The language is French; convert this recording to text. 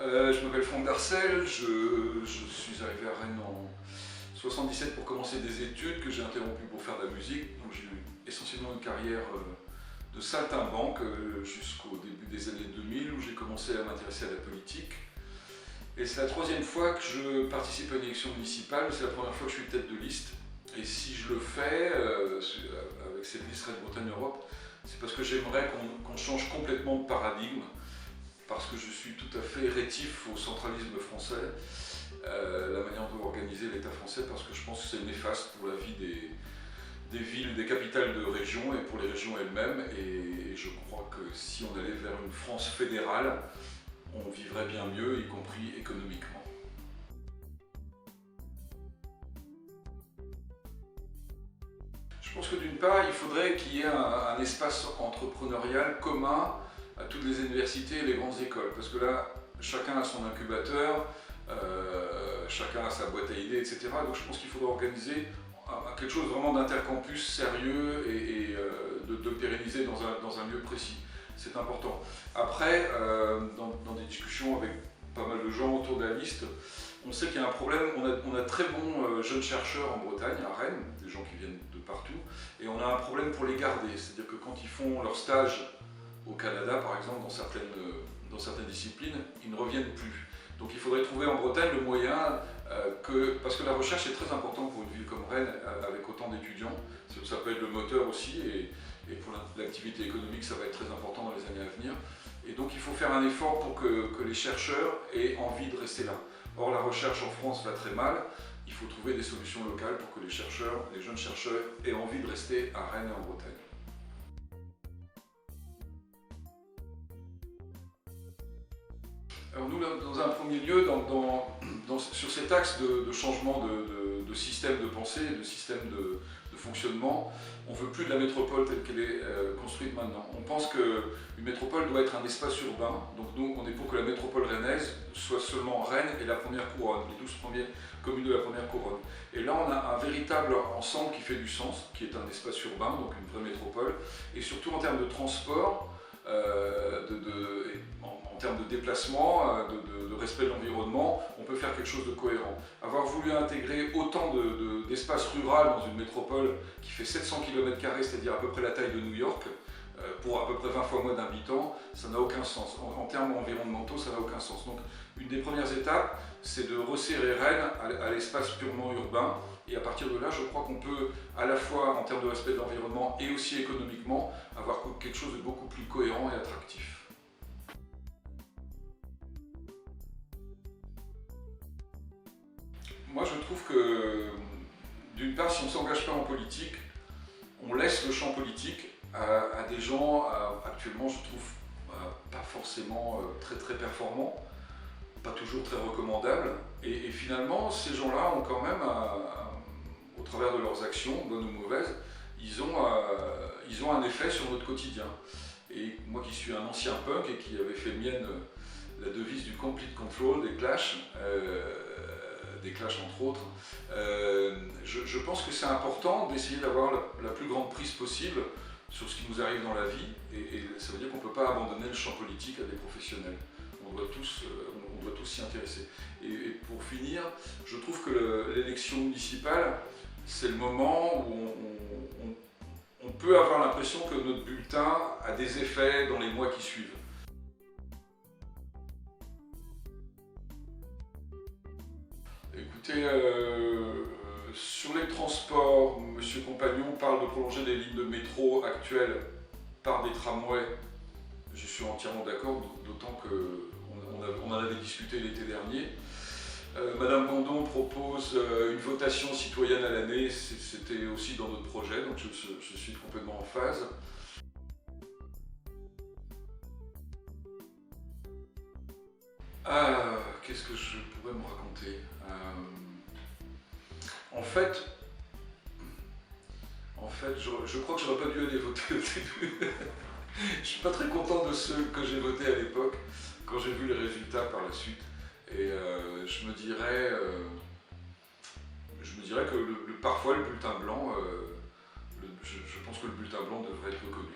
Je m'appelle Franck Darcel, je suis arrivé à Rennes en 77 pour commencer des études que j'ai interrompues pour faire de la musique. Donc j'ai eu essentiellement une carrière de saltimbanque jusqu'au début des années 2000 où j'ai commencé à m'intéresser à la politique. Et c'est la troisième fois que je participe à une élection municipale, c'est la première fois que je suis tête de liste. Et si je le fais avec cette liste Red Bretagne Europe, c'est parce que j'aimerais qu'on change complètement de paradigme, parce que je suis tout à fait rétif au centralisme français, la manière dont organiser l'État français, parce que je pense que c'est néfaste pour la vie des villes, des capitales de régions et pour les régions elles-mêmes. Et je crois que si on allait vers une France fédérale, on vivrait bien mieux, y compris économiquement. Je pense que d'une part, il faudrait qu'il y ait un espace entrepreneurial commun à toutes les universités et les grandes écoles. Parce que là, chacun a son incubateur, chacun a sa boîte à idées, etc. Donc je pense qu'il faudrait organiser quelque chose vraiment d'intercampus sérieux et de pérenniser dans un lieu précis. C'est important. Après, dans des discussions avec pas mal de gens autour de la liste, on sait qu'il y a un problème. On a très bons jeunes chercheurs en Bretagne, à Rennes, des gens qui viennent de partout, et on a un problème pour les garder. C'est-à-dire que quand ils font leur stage au Canada, par exemple, dans certaines disciplines, ils ne reviennent plus. Donc il faudrait trouver en Bretagne le moyen parce que la recherche est très importante pour une ville comme Rennes, avec autant d'étudiants. Ça peut être le moteur aussi, et pour l'activité économique, ça va être très important dans les années à venir. Et donc il faut faire un effort pour que les chercheurs aient envie de rester là. Or la recherche en France va très mal, il faut trouver des solutions locales pour que les jeunes chercheurs aient envie de rester à Rennes et en Bretagne. Alors nous, dans un premier lieu, sur cet axe de changement de système de pensée, de système de fonctionnement, on ne veut plus de la métropole telle qu'elle est construite maintenant. On pense qu'une métropole doit être un espace urbain, donc nous on est pour que la métropole rennaise soit seulement Rennes et la première couronne, les 12 premières communes de la première couronne. Et là on a un véritable ensemble qui fait du sens, qui est un espace urbain, donc une vraie métropole, et surtout en termes de transport, en termes de déplacement, de respect de l'environnement, on peut faire quelque chose de cohérent. Avoir voulu intégrer autant d'espace rural dans une métropole qui fait 700 km², c'est-à-dire à peu près la taille de New York, pour à peu près 20 fois moins d'habitants, ça n'a aucun sens. En termes environnementaux, ça n'a aucun sens. Donc une des premières étapes, c'est de resserrer Rennes à l'espace purement urbain. Et à partir de là, je crois qu'on peut, à la fois en termes de respect de l'environnement et aussi économiquement, avoir quelque chose de beaucoup plus cohérent et attractif. Moi, je trouve que, d'une part, si on ne s'engage pas en politique, on laisse le champ politique à des gens, actuellement, je trouve, pas forcément très performants, pas toujours très recommandables. Et finalement, ces gens-là ont quand même, au travers de leurs actions, bonnes ou mauvaises, ils ont un effet sur notre quotidien. Et moi qui suis un ancien punk et qui avait fait mienne la devise du Complete Control des Clash entre autres, je pense que c'est important d'essayer d'avoir la plus grande prise possible sur ce qui nous arrive dans la vie, et ça veut dire qu'on ne peut pas abandonner le champ politique à des professionnels. On doit tous s'y intéresser. Et pour finir, je trouve que l'élection municipale, c'est le moment où on peut avoir l'impression que notre bulletin a des effets dans les mois qui suivent. Écoutez, sur les transports, M. Compagnon parle de prolonger les lignes de métro actuelles par des tramways. Je suis entièrement d'accord, d'autant qu'on en avait discuté l'été dernier. Madame Bondon propose une votation citoyenne à l'année, c'était aussi dans notre projet, donc je suis complètement en phase. Qu'est-ce que je pourrais me raconter? En fait, je crois que j'aurais pas dû aller voter au début. Je suis pas très content de ceux que j'ai votés à l'époque, quand j'ai vu les résultats par la suite. Et je me dirais que parfois le bulletin blanc, je pense que le bulletin blanc devrait être reconnu.